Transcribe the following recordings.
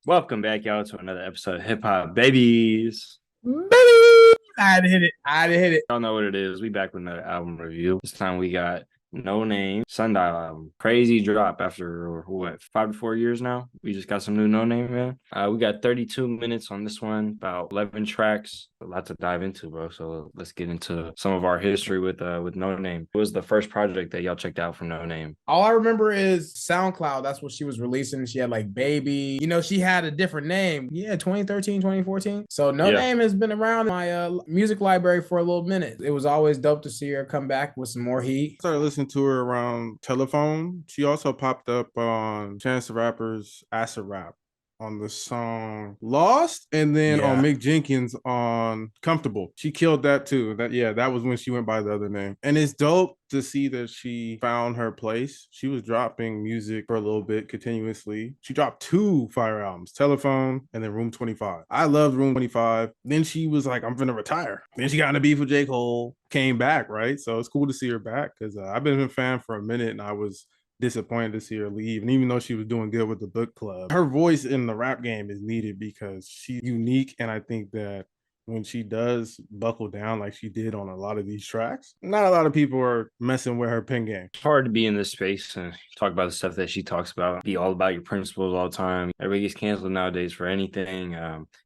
Welcome back, y'all, to another episode of Hip Hop Babies. Baby! I had to hit it. I had to hit it. Y'all know what it is. We back with another album review. This time we got Noname Sundial album. Crazy drop after what 5 to 4 years now. We just got some new Noname, man. We got 32 minutes on this one, about 11 tracks. A lot to dive into, bro. So let's get into some of our history with Noname. What was the first project that y'all checked out from Noname? All I remember is SoundCloud. That's what she was releasing. She had like Baby. She had a different name. Yeah, 2013, 2014. So No Yeah. Name has been around my music library for a little minute. It was always dope to see her come back with some more heat. Started listening to her around Telephone. She also popped up on Chance the Rapper's Acid Rap on the song Lost, and then on Mick Jenkins on Comfortable. She killed that too. That was when she went by the other name. And it's dope to see that she found her place. She was dropping music for a little bit continuously. She dropped 2 fire albums, Telephone and then Room 25. I loved Room 25. Then she was like, I'm gonna retire. Then she got in a beef with J. Cole, came back, right? So it's cool to see her back because I've been a fan for a minute and I was disappointed to see her leave. And even though she was doing good with the book club, her voice in the rap game is needed because she's unique. And I think that when she does buckle down like she did on a lot of these tracks, not a lot of people are messing with her pen game. It's hard to be in this space and talk about the stuff that she talks about, be all about your principles all the time. Everybody gets canceled nowadays for anything.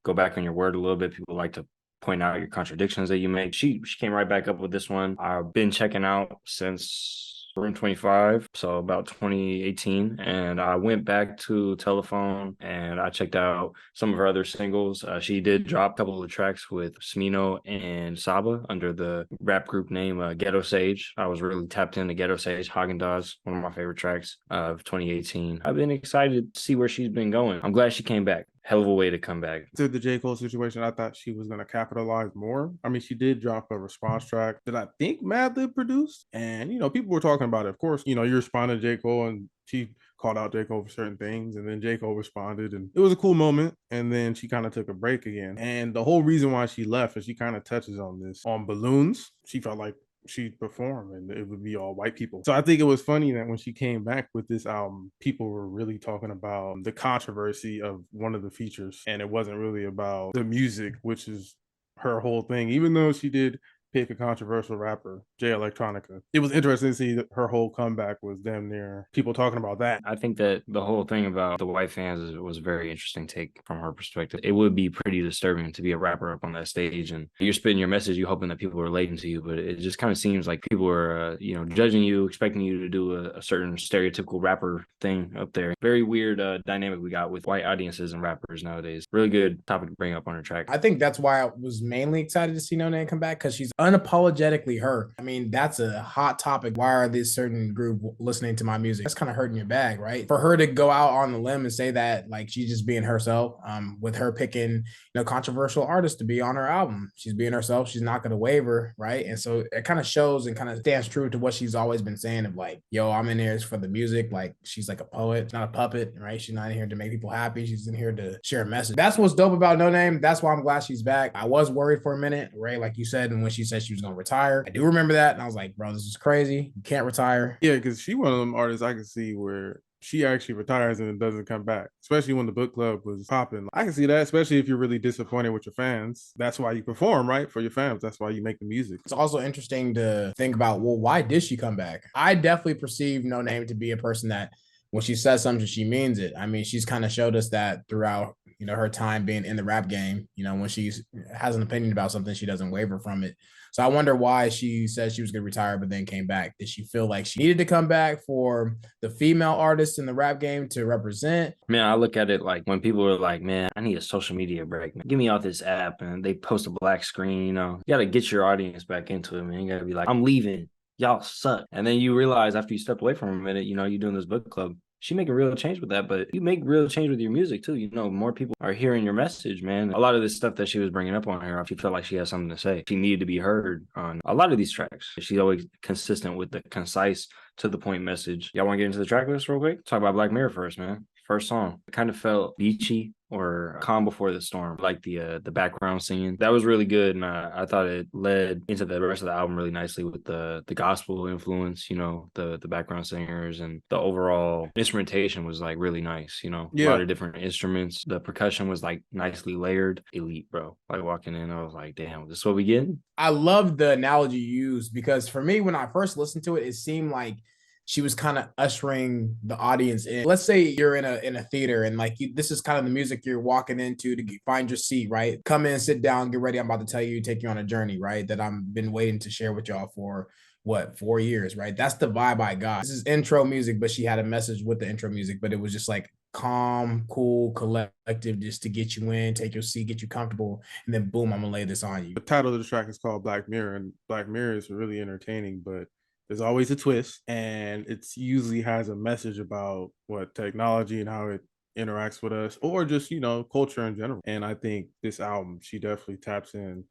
Go back on your word a little bit. People like to point out your contradictions that you make. She came right back up with this one. I've been checking out since Room 25, so about 2018, and I went back to Telephone and I checked out some of her other singles. She did drop a couple of tracks with Smino and Saba under the rap group name Ghetto Sage. I was really tapped into Ghetto Sage, Haagen-Dazs, one of my favorite tracks of 2018. I've been excited to see where she's been going. I'm glad she came back. Hell of a way to come back. To the J. Cole situation, I thought she was going to capitalize more. I mean, she did drop a response track that I think Madlib produced. And, people were talking about it. Of course, you responded to J. Cole and she called out J. Cole for certain things. And then J. Cole responded and it was a cool moment. And then she kind of took a break again. And the whole reason why she left, and she kind of touches on this, on Balloons, she felt like she'd perform and it would be all white people. So I think it was funny that when she came back with this album, people were really talking about the controversy of one of the features. And it wasn't really about the music, which is her whole thing, even though she did pick a controversial rapper, Jay Electronica. It was interesting to see that her whole comeback was damn near people talking about that. I think that the whole thing about the white fans was a very interesting take from her perspective. It would be pretty disturbing to be a rapper up on that stage and you're spitting your message, you're hoping that people are relating to you, but it just kind of seems like people are, judging you, expecting you to do a certain stereotypical rapper thing up there. Very weird dynamic we got with white audiences and rappers nowadays. Really good topic to bring up on her track. I think that's why I was mainly excited to see Noname come back because she's unapologetically her. I mean, that's a hot topic. Why are this certain group listening to my music? That's kind of hurting your bag, right? For her to go out on the limb and say that like she's just being herself, with her picking controversial artists to be on her album, she's being herself. She's not going to waver, right? And so it kind of shows and kind of stands true to what she's always been saying of like, yo, I'm in here for the music. Like she's like a poet, not a puppet, right? She's not in here to make people happy. She's in here to share a message. That's what's dope about Noname. That's why I'm glad she's back. I was worried for a minute, right? Like you said, and when she said she was going to retire, I do remember that. And I was like, bro, this is crazy. You can't retire. Yeah, because she one of them artists I can see where she actually retires and it doesn't come back, especially when the book club was popping. I can see that, especially if you're really disappointed with your fans. That's why you perform, right? For your fans. That's why you make the music. It's also interesting to think about, well, why did she come back? I definitely perceive Noname to be a person that when she says something, she means it. I mean, she's kind of showed us that throughout, her time being in the rap game. When she has an opinion about something, she doesn't waver from it. So I wonder why she said she was going to retire, but then came back. Did she feel like she needed to come back for the female artists in the rap game to represent? Man, I look at it like when people are like, man, I need a social media break, man. Get me off this app. And they post a black screen, you got to get your audience back into it, man. You got to be like, I'm leaving. Y'all suck. And then you realize after you step away from a minute, you're doing this book club. She making real change with that, but you make real change with your music too. More people are hearing your message, man. A lot of this stuff that she was bringing up on her, she felt like she had something to say. She needed to be heard on a lot of these tracks. She's always consistent with the concise, to the point message. Y'all want to get into the track list real quick? Talk about Black Mirror first, man. First song. It kind of felt beachy, or Calm Before the Storm, like the background singing. That was really good, and I thought it led into the rest of the album really nicely with the gospel influence, the background singers, and the overall instrumentation was like really nice, a lot of different instruments. The percussion was like nicely layered. Elite, bro. Like walking in, I was like, damn, this is what we getting? I love the analogy you used because for me, when I first listened to it, it seemed like she was kind of ushering the audience in. Let's say you're in a theater and like this is kind of the music you're walking into to find your seat, right? Come in, sit down, get ready. I'm about to tell you, take you on a journey, right? That I've been waiting to share with y'all for 4 years, right? That's the vibe I got. This is intro music, but she had a message with the intro music, but it was just like calm, cool, collective, just to get you in, take your seat, get you comfortable, and then boom, I'm gonna lay this on you. The title of the track is called Black Mirror, and Black Mirror is really entertaining, but there's always a twist, and it's usually has a message about what technology and how it interacts with us, or just culture in general. And I think this album, she definitely taps in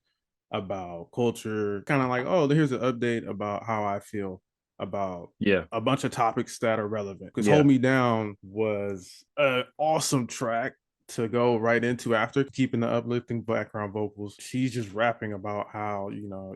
about culture, kind of like, oh, here's an update about how I feel about a bunch of topics that are relevant. Because Hold Me Down was an awesome track to go right into after, keeping the uplifting background vocals. She's just rapping about how,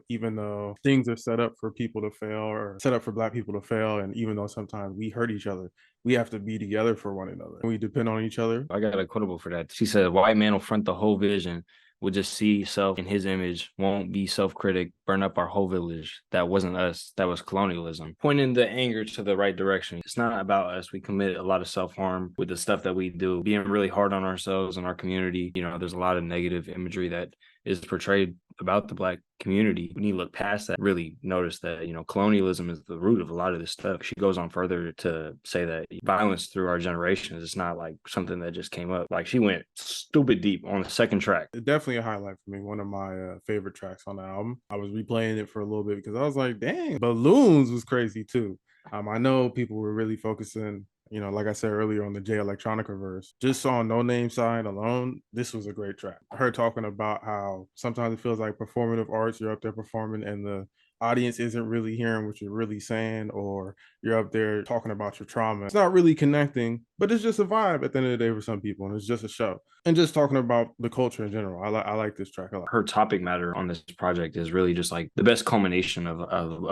even though things are set up for people to fail or set up for Black people to fail, and even though sometimes we hurt each other, we have to be together for one another. We depend on each other. I got a quotable for that. She said, white man will front the whole vision, will just see self in his image, won't be self-critic, burn up our whole village. That wasn't us. That was colonialism. Pointing the anger to the right direction. It's not about us. We commit a lot of self-harm with the stuff that we do, being really hard on ourselves and our community. There's a lot of negative imagery that is portrayed about the Black community. When you look past that, really notice that, colonialism is the root of a lot of this stuff. She goes on further to say that violence through our generations is not like something that just came up. Like she went stupid deep on the second track. Definitely a highlight for me. One of my favorite tracks on the album. I was replaying it for a little bit because I was like, dang, Balloons was crazy too. I know people were really focusing, like I said earlier, on the Jay Electronica verse. Just on Noname side alone, this was a great track. Her talking about how sometimes it feels like performative arts, you're up there performing and the audience isn't really hearing what you're really saying, or you're up there talking about your trauma. It's not really connecting, but it's just a vibe at the end of the day for some people, and it's just a show. And just talking about the culture in general. I like this track a lot. Her topic matter on this project is really just like the best culmination of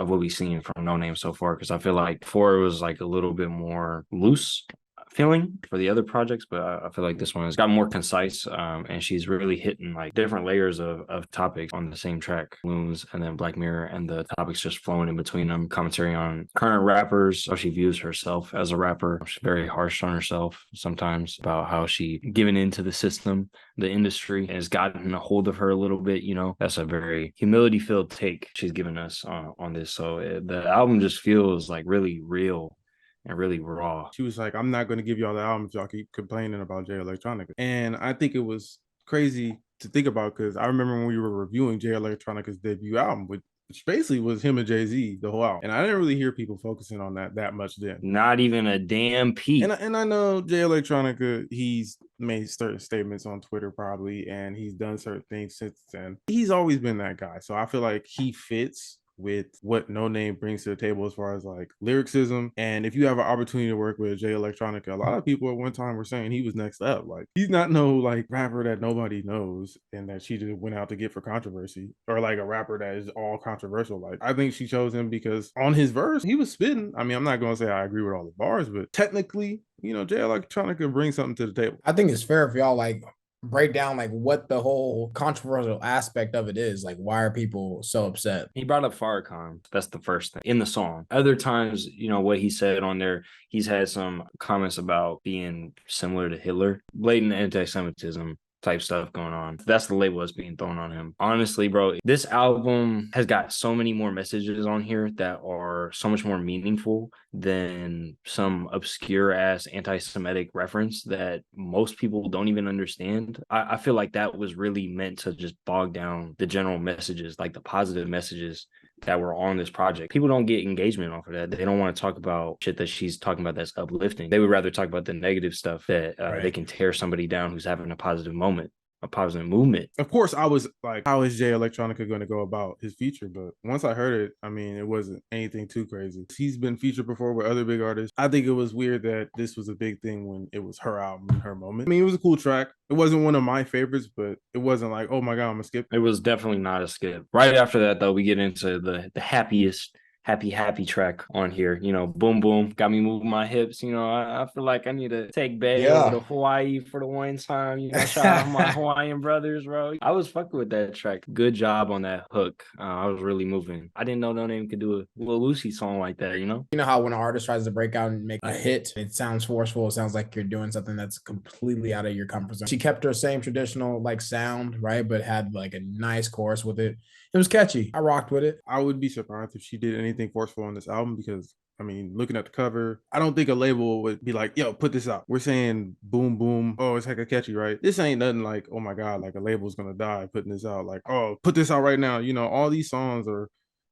what we've seen from Noname so far, because I feel like before it was like a little bit more loose feeling for the other projects, but I feel like this one has got more concise, and she's really hitting like different layers of topics on the same track. Loons and then Black Mirror, and the topics just flowing in between them. Commentary on current rappers, how she views herself as a rapper. She's very harsh on herself sometimes about how she given into the system, the industry, has gotten a hold of her a little bit. That's a very humility filled take she's given us on this. So the album just feels like really real and really raw. She was like, I'm not going to give y'all the album if y'all keep complaining about Jay Electronica. And I think it was crazy to think about, because I remember when we were reviewing Jay Electronica's debut album, which basically was him and Jay-Z the whole album. And I didn't really hear people focusing on that much then. Not even a damn peep. And I know Jay Electronica, he's made certain statements on Twitter probably, and he's done certain things since then. He's always been that guy. So I feel like he fits with what Noname brings to the table as far as like lyricism. And if you have an opportunity to work with Jay Electronica, a lot of people at one time were saying he was next up. Like, he's not no like rapper that nobody knows and that she just went out to get for controversy, or like a rapper that is all controversial. Like, I think she chose him because on his verse, he was spitting. I mean, I'm not going to say I agree with all the bars, but technically, Jay Electronica brings something to the table. I think it's fair if y'all like break down like what the whole controversial aspect of it is. Like, why are people so upset? He brought up Farrakhan. That's the first thing in the song. Other times, what he said on there, he's had some comments about being similar to Hitler, blatant anti-Semitism type stuff going on. That's the label that's being thrown on him. Honestly, bro, this album has got so many more messages on here that are so much more meaningful than some obscure ass anti-Semitic reference that most people don't even understand. I feel like that was really meant to just bog down the general messages, like the positive messages that were on this project. People don't get engagement off of that. They don't want to talk about shit that she's talking about that's uplifting. They would rather talk about the negative stuff that they can tear somebody down who's having a positive moment. a positive movement. Of course, I was like, how is Jay Electronica going to go about his feature? But once I heard it, I mean, it wasn't anything too crazy. He's been featured before with other big artists. I think it was weird that this was a big thing when it was her album and her moment. I mean, it was a cool track. It wasn't one of my favorites, but it wasn't like, oh my God, I'm going to skip. It was definitely not a skip. Right after that, though, we get into the happiest happy track on here. You know, boom boom got me moving my hips. You know, I feel like I need to take Bay over to Hawaii for the one time. You know, shout out my Hawaiian brothers, bro. I was fucking with that track. Good job on that hook. I was really moving. I didn't know Noname could do a Lil Lucy song like that. You know how when an artist tries to break out and make a hit, it sounds forceful. It sounds like you're doing something that's completely out of your comfort zone. She kept her same traditional like sound, right, but had like a nice chorus with it. It was catchy. I rocked with it. I would be surprised if she did anything forceful on this album because, I mean, looking at the cover, I don't think a label would be like, yo, put this out. We're saying boom, boom. Oh, it's hecka catchy, right? This ain't nothing like, oh my God, like a label's gonna die putting this out. Like, oh, put this out right now. You know, all these songs are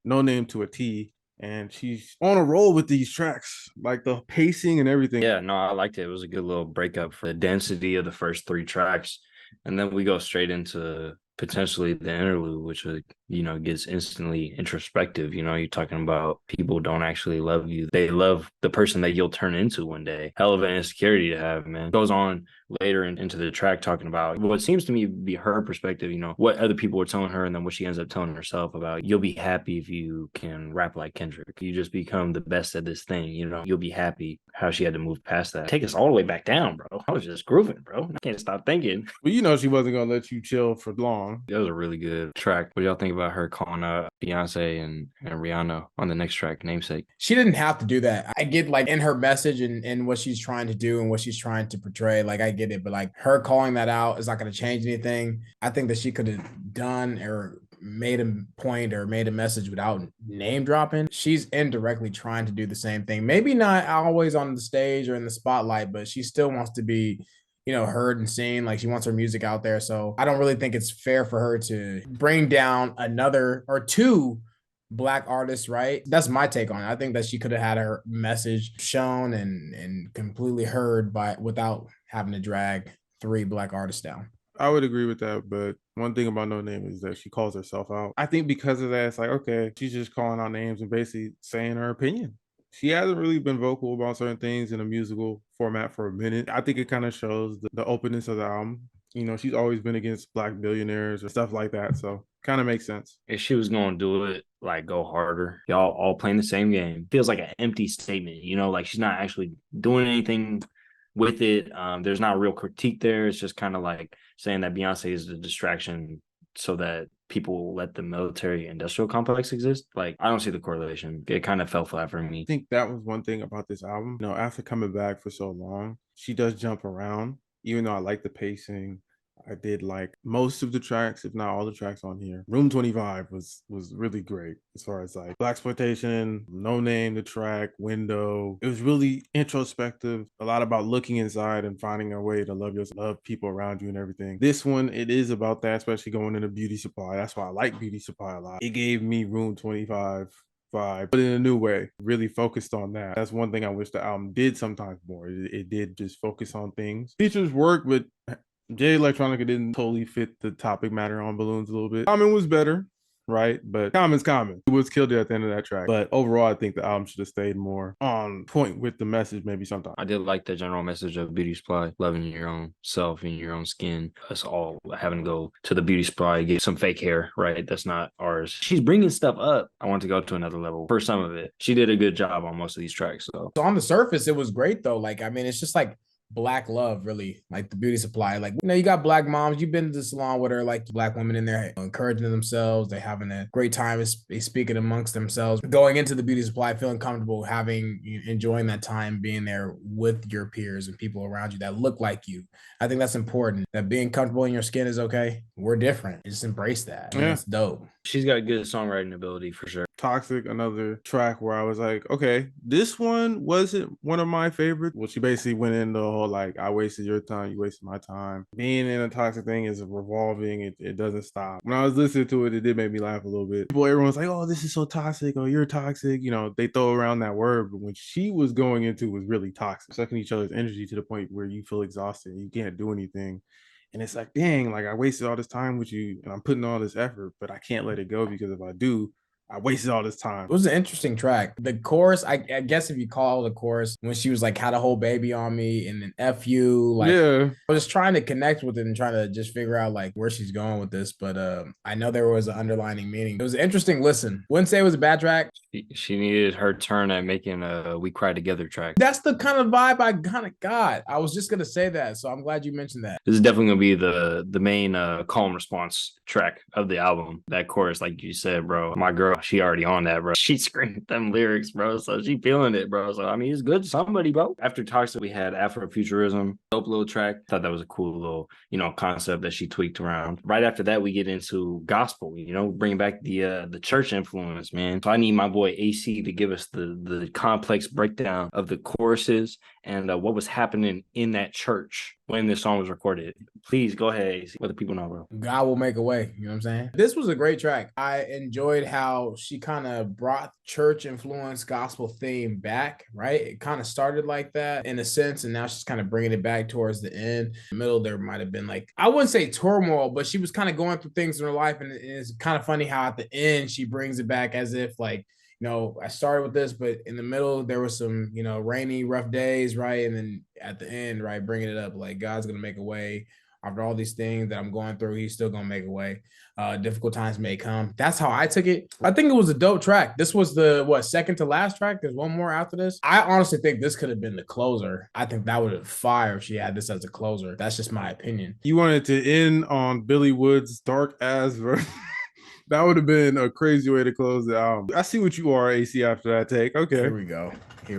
Noname to a T. And she's on a roll with these tracks, like the pacing and everything. Yeah, no, I liked it. It was a good little breakup for the density of the first 3 tracks. And then we go straight into potentially the interlude, which gets instantly introspective. You know, you're talking about people don't actually love you. They love the person that you'll turn into one day. Hell of an insecurity to have, man. Goes on later into the track talking about what seems to me be her perspective, you know, what other people were telling her and then what she ends up telling herself about you'll be happy if you can rap like Kendrick. You just become the best at this thing, you know, you'll be happy. How she had to move past that. Take us all the way back down, bro. I was just grooving, bro. I can't stop thinking. Well, you know, she wasn't going to let you chill for long. That was a really good track. What do y'all think about her calling out Beyonce and Rihanna on the next track, Namesake? She didn't have to do that. I get like in her message and what she's trying to do and what she's trying to portray, like I get it, but like her calling that out is not going to change anything. I think that she could have done or made a point or made a message without name dropping. She's indirectly trying to do the same thing. Maybe not always on the stage or in the spotlight, but she still wants to be, you know, heard and seen. Like she wants her music out there. So I don't really think it's fair for her to bring down another or 2 Black artists, right? That's my take on it. I think that she could have had her message shown and completely heard without having to drag 3 Black artists down. I would agree with that, but one thing about Noname is that she calls herself out. I think because of that, it's like, okay, she's just calling out names and basically saying her opinion. She hasn't really been vocal about certain things in a musical format for a minute. I think it kind of shows the openness of the album. You know, she's always been against Black billionaires or stuff like that, so kind of makes sense. If she was going to do it, like go harder, y'all all playing the same game. Feels like an empty statement, you know, like she's not actually doing anything with it. There's not a real critique there. It's just kind of like saying that Beyonce is the distraction so that people let the military industrial complex exist. Like, I don't see the correlation. It kind of fell flat for me. I think that was one thing about this album. You know, after coming back for so long, she does jump around, even though I like the pacing. I did like most of the tracks, if not all the tracks on here. Room 25 was really great as far as like Blaxploitation, Noname, the track, Window. It was really introspective, a lot about looking inside and finding a way to love yourself, love people around you and everything. This one, it is about that, especially going into Beauty Supply. That's why I like Beauty Supply a lot. It gave me Room 25 vibe, but in a new way, really focused on that. That's one thing I wish the album did sometimes more. It did just focus on things. Features work, but Jay Electronica didn't totally fit the topic matter on Balloons a little bit. Common was better, right? But Common's Common. It was killed at the end of that track. But overall, I think the album should have stayed more on point with the message maybe sometimes. I did like the general message of beauty supply, loving your own self and your own skin. Us all having to go to the beauty supply, get some fake hair, right? That's not ours. She's bringing stuff up. I want to go to another level for some of it. She did a good job on most of these tracks. So on the surface, it was great though. Like, I mean, it's just like Black love, really, like the beauty supply. Like, you know, you got Black moms, you've been to the salon with her, like Black women in there encouraging themselves. They're having a great time speaking amongst themselves, going into the beauty supply, feeling comfortable, enjoying that time being there with your peers and people around you that look like you. I think that's important, that being comfortable in your skin is okay. We're different. Just embrace that. Yeah. It's dope. She's got good songwriting ability for sure. Toxic, another track where I was like, okay, this one wasn't one of my favorites. Well, she basically went in the whole like, I wasted your time, you wasted my time. Being in a toxic thing is revolving, it doesn't stop. When I was listening to it, it did make me laugh a little bit. Everyone's like, oh, this is so toxic, oh, you're toxic. You know, they throw around that word, but when she was going into it was really toxic, sucking each other's energy to the point where you feel exhausted and you can't do anything. And it's like, dang, like I wasted all this time with you and I'm putting all this effort, but I can't let it go because if I do, I wasted all this time. It was an interesting track. The chorus, I guess if you call the chorus, when she was like, had a whole baby on me and then F you, like, Yeah. I was trying to connect with it and trying to just figure out like where she's going with this. But I know there was an underlining meaning. It was an interesting listen. Wouldn't say it was a bad track. She needed her turn at making a We Cry Together track. That's the kind of vibe I kind of got. I was just going to say that. So I'm glad you mentioned that. This is definitely going to be the main call and response track of the album. That chorus, like you said, bro, my girl, she already on that, bro. She screamed them lyrics, bro. So she feeling it, bro. So, I mean, it's good to somebody, bro. After Toxic, we had Afrofuturism, dope little track. Thought that was a cool little, concept that she tweaked around. Right after that, we get into gospel, bring back the church influence, man. So I need my boy AC to give us the complex breakdown of the choruses and what was happening in that church when this song was recorded. Please go ahead, AC, let the people know, bro. God will make a way. You know what I'm saying? This was a great track. I enjoyed how she kind of brought church influence gospel theme back, right? It kind of started like that in a sense, and now she's kind of bringing it back towards the end. In the middle, there might have been like, I wouldn't say turmoil, but she was kind of going through things in her life, and it's kind of funny how at the end she brings it back as if like, I started with this, but in the middle there was some, rainy, rough days, right? And then at the end, right, bringing it up like God's gonna make a way after all these things that I'm going through. He's still gonna make a way. Difficult times may come. That's how I took it. I think it was a dope track. This was the second to last track. There's one more after this. I honestly think this could have been the closer. I think that would have fired if she had this as a closer. That's just my opinion. You wanted to end on Billy Wood's dark ass verse. That would have been a crazy way to close the album. I see what you are, AC, after that take. Okay. Here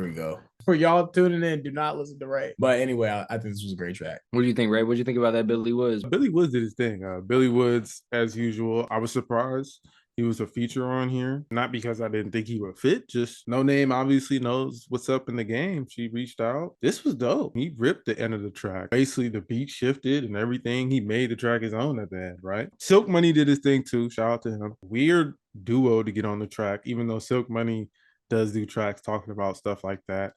we go. For y'all tuning in, do not listen to Ray. But anyway, I think this was a great track. What do you think, Ray? What do you think about that Billy Woods? Billy Woods did his thing. Billy Woods, as usual, I was surprised he was a feature on here. Not because I didn't think he would fit, just Noname obviously knows what's up in the game. She reached out. This was dope. He ripped the end of the track. Basically, the beat shifted and everything. He made the track his own at the end, right? Silk Money did his thing too. Shout out to him. Weird duo to get on the track, even though Silk Money does do tracks talking about stuff like that.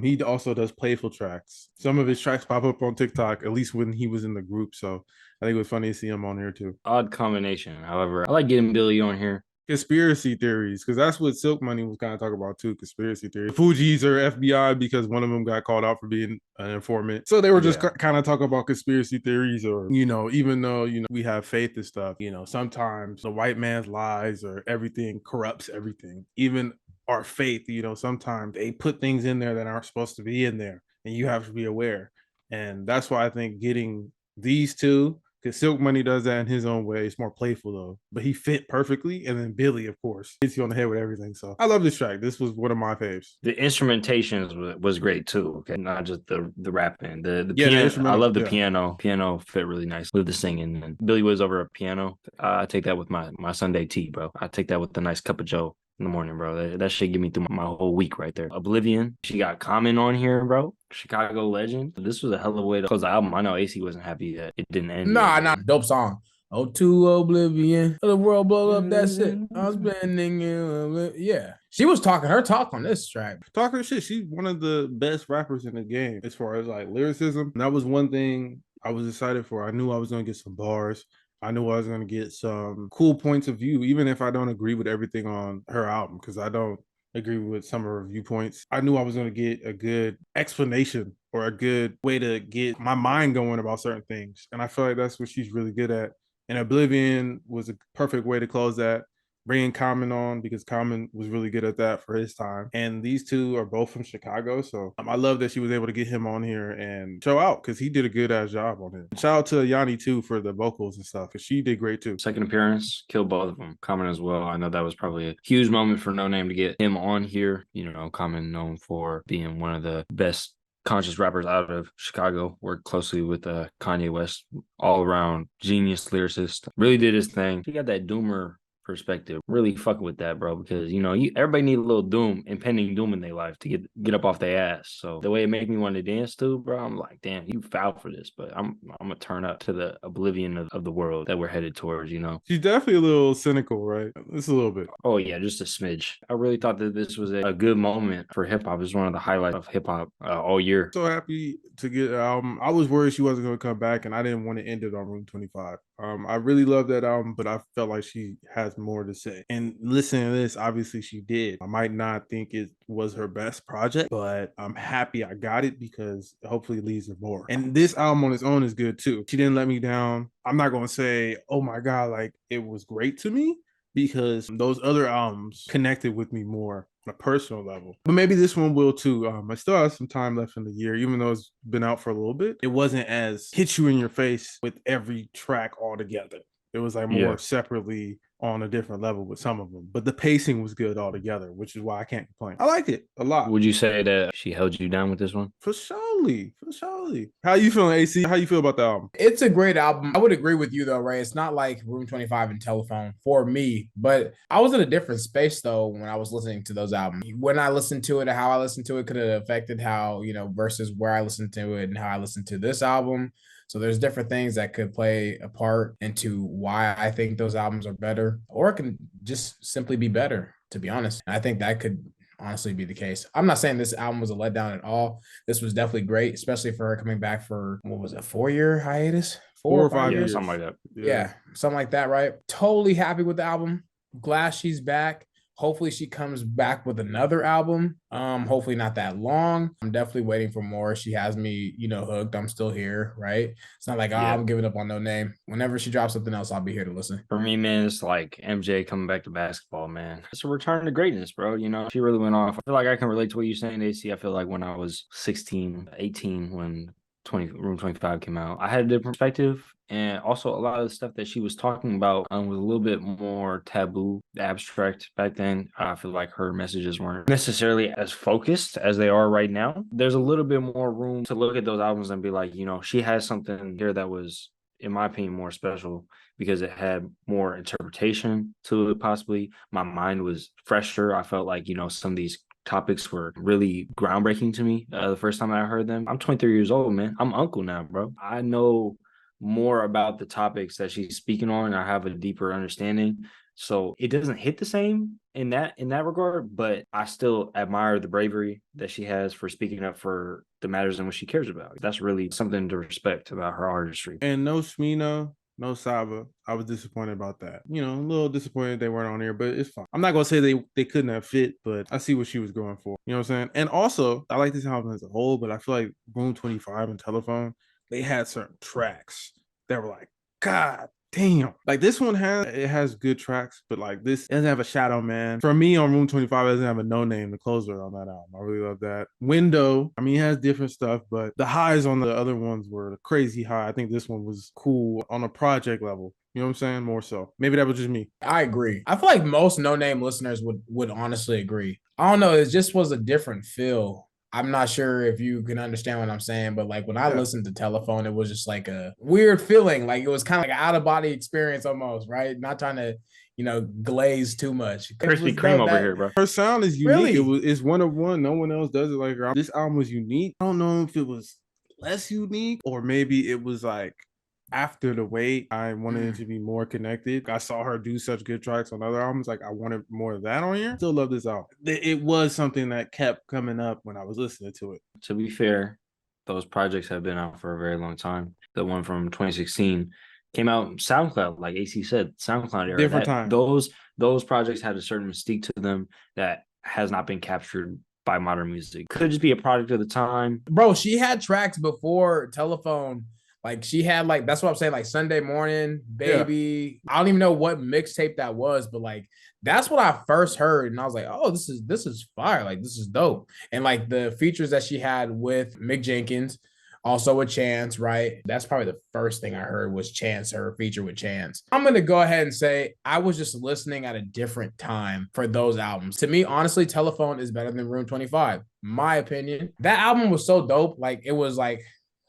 He also does playful tracks. Some of his tracks pop up on TikTok, at least when he was in the group. So I think it was funny to see him on here too. Odd combination. However, I like getting Billy on here. Conspiracy theories, because that's what Silk Money was kind of talking about too. Conspiracy theories. Fugees are FBI because one of them got called out for being an informant. So they were just kind of talking about conspiracy theories, or even though we have faith and stuff, sometimes the white man's lies or everything corrupts everything. Even our faith, sometimes they put things in there that aren't supposed to be in there, and you have to be aware. And that's why I think getting these two, because Silk Money does that in his own way. It's more playful though, but he fit perfectly. And then Billy, of course, hits you on the head with everything. So I love this track. This was one of my faves. The instrumentation was great too. Okay, not just the rapping. The piano. I love the piano. Piano fit really nice with the singing. And Billy was over a piano. I take that with my Sunday tea, bro. I take that with a nice cup of Joe in the morning, bro. That shit get me through my whole week right there. Oblivion. She got Common on here, bro. Chicago legend. This was a hell of a way to close the album. I know AC wasn't happy that it didn't end. Nah. Dope song. Oh, to Oblivion. The world blow up. That's it. I'm spending you. Yeah. She was talking her talk on this track. Talking her shit. She's one of the best rappers in the game as far as like lyricism. And that was one thing I was excited for. I knew I was going to get some bars. I knew I was going to get some cool points of view, even if I don't agree with everything on her album, because I don't agree with some of her viewpoints. I knew I was going to get a good explanation or a good way to get my mind going about certain things. And I feel like that's what she's really good at. And Oblivion was a perfect way to close that. Bringing Common on, because Common was really good at that for his time. And these two are both from Chicago. So I love that she was able to get him on here and show out, because he did a good ass job on it. Shout out to Yanni too for the vocals and stuff, because she did great too. Second appearance, killed both of them. Common as well. I know that was probably a huge moment for Noname to get him on here. Common known for being one of the best conscious rappers out of Chicago, worked closely with Kanye West, all around genius lyricist, really did his thing. He got that doomer perspective. Really fucking with that, bro, because everybody need a little impending doom in their life to get up off their ass. So the way it make me want to dance too, bro, I'm like, damn, you foul for this, but I'm gonna turn up to the oblivion of the world that we're headed towards. She's definitely a little cynical, right? Just a little bit. Oh yeah, just a smidge. I really thought that this was a good moment for hip hop. It's one of the highlights of hip hop all year. So happy to get an album. I was worried she wasn't going to come back, and I didn't want to end it on Room 25. I really love that album, but I felt like she has more to say. And listening to this, obviously she did. I might not think it was her best project, but I'm happy I got it because hopefully it leads to more. And this album on its own is good too. She didn't let me down. I'm not going to say, oh my God, like it was great to me, because those other albums connected with me more on a personal level. But maybe this one will too. I still have some time left in the year, even though it's been out for a little bit. It wasn't as hit you in your face with every track all together. It was like more separately on a different level with some of them. But the pacing was good altogether, which is why I can't complain. I liked it a lot. Would you say that she held you down with this one? For surely. How you feeling, AC? How you feel about the album? It's a great album. I would agree with you though, Ray. It's not like Room 25 and Telephone for me, but I was in a different space though when I was listening to those albums. When I listened to it and how I listened to it could have affected how, versus where I listened to it and how I listened to this album. So there's different things that could play a part into why I think those albums are better, or it can just simply be better, to be honest. And I think that could honestly be the case. I'm not saying this album was a letdown at all. This was definitely great, especially for her coming back for, what was it, 4-year hiatus? 4 or 5 years. Something like that. Yeah, something like that, right? Totally happy with the album. Glad she's back. Hopefully she comes back with another album. Hopefully not that long. I'm definitely waiting for more. She has me, hooked. I'm still here, right? It's not like, I'm giving up on Noname. Whenever she drops something else, I'll be here to listen. For me, man, it's like MJ coming back to basketball, man. It's a return to greatness, bro. She really went off. I feel like I can relate to what you're saying, AC. I feel like when I was 16, 18, when Room 25 came out, I had a different perspective. And also a lot of the stuff that she was talking about was a little bit more taboo, abstract back then. I feel like her messages weren't necessarily as focused as they are right now. There's a little bit more room to look at those albums and be like, she has something here that was, in my opinion, more special because it had more interpretation to it, possibly. My mind was fresher. I felt like, some of these topics were really groundbreaking to me the first time I heard them. I'm 23 years old, man. I'm uncle now, bro. I know more about the topics that she's speaking on. I have a deeper understanding. So it doesn't hit the same in that regard, but I still admire the bravery that she has for speaking up for the matters in which she cares about. That's really something to respect about her artistry. And no Smino, no Saba. I was disappointed about that. A little disappointed they weren't on here, but it's fine. I'm not going to say they couldn't have fit, but I see what she was going for. You know what I'm saying? And also, I like this album as a whole, but I feel like Room 25 and Telephone, they had certain tracks that were like, God damn. Like this one has good tracks, but like this doesn't have a Shadow Man. For me on Room 25, it doesn't have a Noname, the closer on that album. I really love that. Window, it has different stuff, but the highs on the other ones were crazy high. I think this one was cool on a project level. You know what I'm saying? More so. Maybe that was just me. I agree. I feel like most Noname listeners would honestly agree. I don't know. It just was a different feel. I'm not sure if you can understand what I'm saying, but like when I listened to Telephone, it was just like a weird feeling. Like it was kind of like an out of body experience almost, right? Not trying to, glaze too much. Krispy Kreme over here, bro. Her sound is unique. Really? It's one of one. No one else does it like her. This album was unique. I don't know if it was less unique or maybe it was like after the wait, I wanted it to be more connected. I saw her do such good tracks on other albums. Like I wanted more of that on here. Still love this album. It was something that kept coming up when I was listening to it. To be fair, those projects have been out for a very long time. The one from 2016 came out SoundCloud, like AC said, SoundCloud era. Different time. Those projects had a certain mystique to them that has not been captured by modern music. Could just be a product of the time. Bro, she had tracks before Telephone. Like she had that's what I'm saying, like Sunday Morning, Baby. Yeah. I don't even know what mixtape that was, but like that's what I first heard. And I was like, oh, this is fire. Like this is dope. And like the features that she had with Mick Jenkins, also with Chance, right? That's probably the first thing I heard was Chance, her feature with Chance. I'm going to go ahead and say I was just listening at a different time for those albums. To me, honestly, Telephone is better than Room 25. My opinion. That album was so dope. Like it was like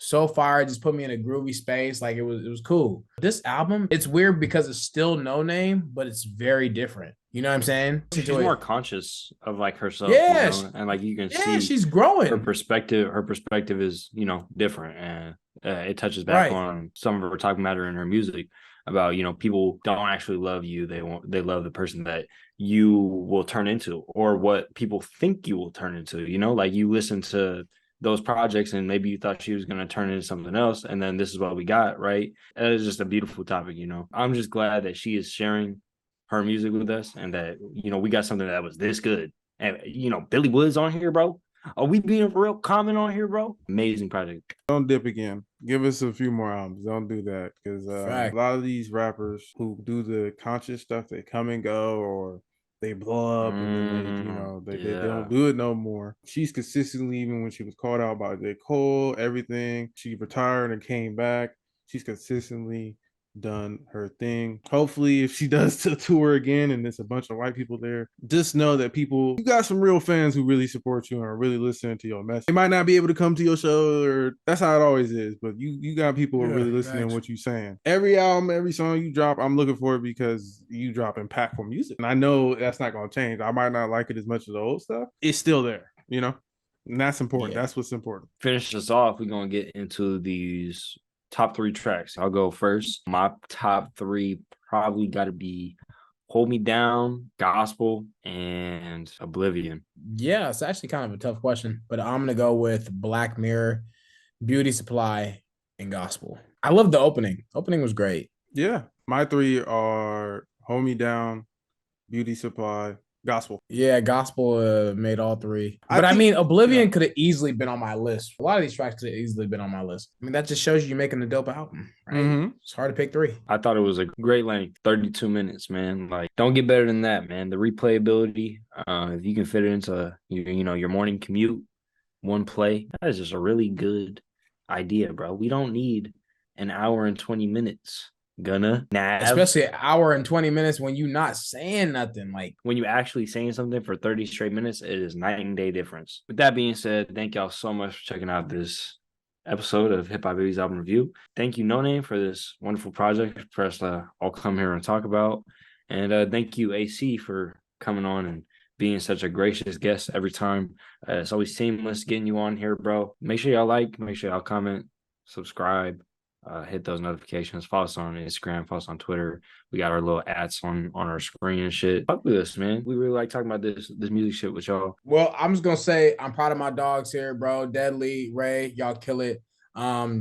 So far, it just put me in a groovy space. Like it was cool. This album, it's weird because it's still No Name, but it's very different. You know what I'm saying? Listen She's to more it. conscious of like herself, you Yeah, know, and like you can yeah, see she's growing. her perspective is, you know, different, and it touches back Right. on some of her talking matter in her music about, you know, people don't actually love you, they love the person that you will turn into, or what people think you will turn into, you know, like you listen to those projects and maybe you thought she was going to turn into something else, and then this is what we got, right? That is just a beautiful topic, you know. I'm just glad that she is sharing her music with us, and that, you know, we got something that was this good. And, you know, Billy Woods on here, bro. Are we being real common on here, bro? Amazing project. Don't dip again. Give us a few more albums. Don't do that, because a Fact. lot of these rappers who do the conscious stuff, they come and go, or they blow up and then they don't Yeah. do it no more. She's consistently, even when she was called out by J. Cole, everything, she retired and came back. She's consistently done her thing. Hopefully, if she does the tour again and there's a bunch of white people there, just know that you got some real fans who really support you and are really listening to your message. They might not be able to come to your show, or that's how it always is, but you got people who are Yeah, really listening to facts. what you're saying. Every album, every song you drop, I'm looking for it because you drop impactful music. And I know that's not going to change. I might not like it as much as the old stuff. It's still there, you know? And that's important. Yeah. That's what's important. Finish us off. We're going to get into these top three tracks. I'll go first. My top three probably got to be Hold Me Down, Gospel, and Oblivion. Yeah, it's actually kind of a tough question, but I'm gonna go with Black Mirror, Beauty Supply, and Gospel. I love the opening. Opening was great. Yeah. My three are Hold Me Down, Beauty Supply, Gospel. Yeah, Gospel made all three. I But I think, mean, yeah. Oblivion could have easily been on my list. A lot of these tracks could have easily been on my list. I mean, that just shows you are making a dope album, right? Mm-hmm. It's hard to pick three. I thought it was a great length, 32 minutes, man. Like, don't get better than that, man. The replayability, if you can fit it into your morning commute, one play, that is just a really good idea, bro. We don't need an hour and 20 minutes. Gonna nav Especially an hour and 20 minutes when you not saying nothing. Like, when you actually saying something for 30 straight minutes, it is night and day difference. With that being said, thank y'all so much for checking out this episode of Hip Hop Baby's album review. Thank you, Noname, for this wonderful project for us to all come here and talk about. And thank you, AC, for coming on and being such a gracious guest every time. It's always seamless getting you on here, bro. Make sure y'all like, make sure y'all comment, subscribe, hit those notifications. Follow us on Instagram, follow us on Twitter. We got our little ads on our screen and shit. Fuck with us, man. We really like talking about this music shit with y'all. well, I'm just gonna say I'm proud of my dogs here, bro. Deadly, Ray, y'all kill it.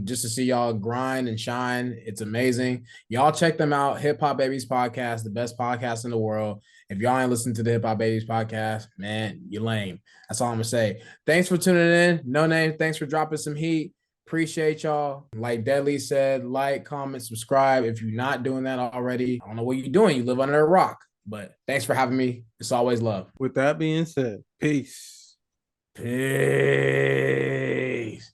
Just to see y'all grind and shine, it's amazing. Y'all check them out. Hip Hop Babies Podcast, the best podcast in the world. If y'all ain't listened to the Hip Hop Babies Podcast, man, you lame. That's all I'm gonna say. Thanks for tuning in. No Name. Thanks for dropping some heat. Appreciate y'all. Like Deadly said, like, comment, subscribe. If you're not doing that already, I don't know what you're doing. You live under a rock. But thanks for having me. It's always love. With that being said, peace. Peace.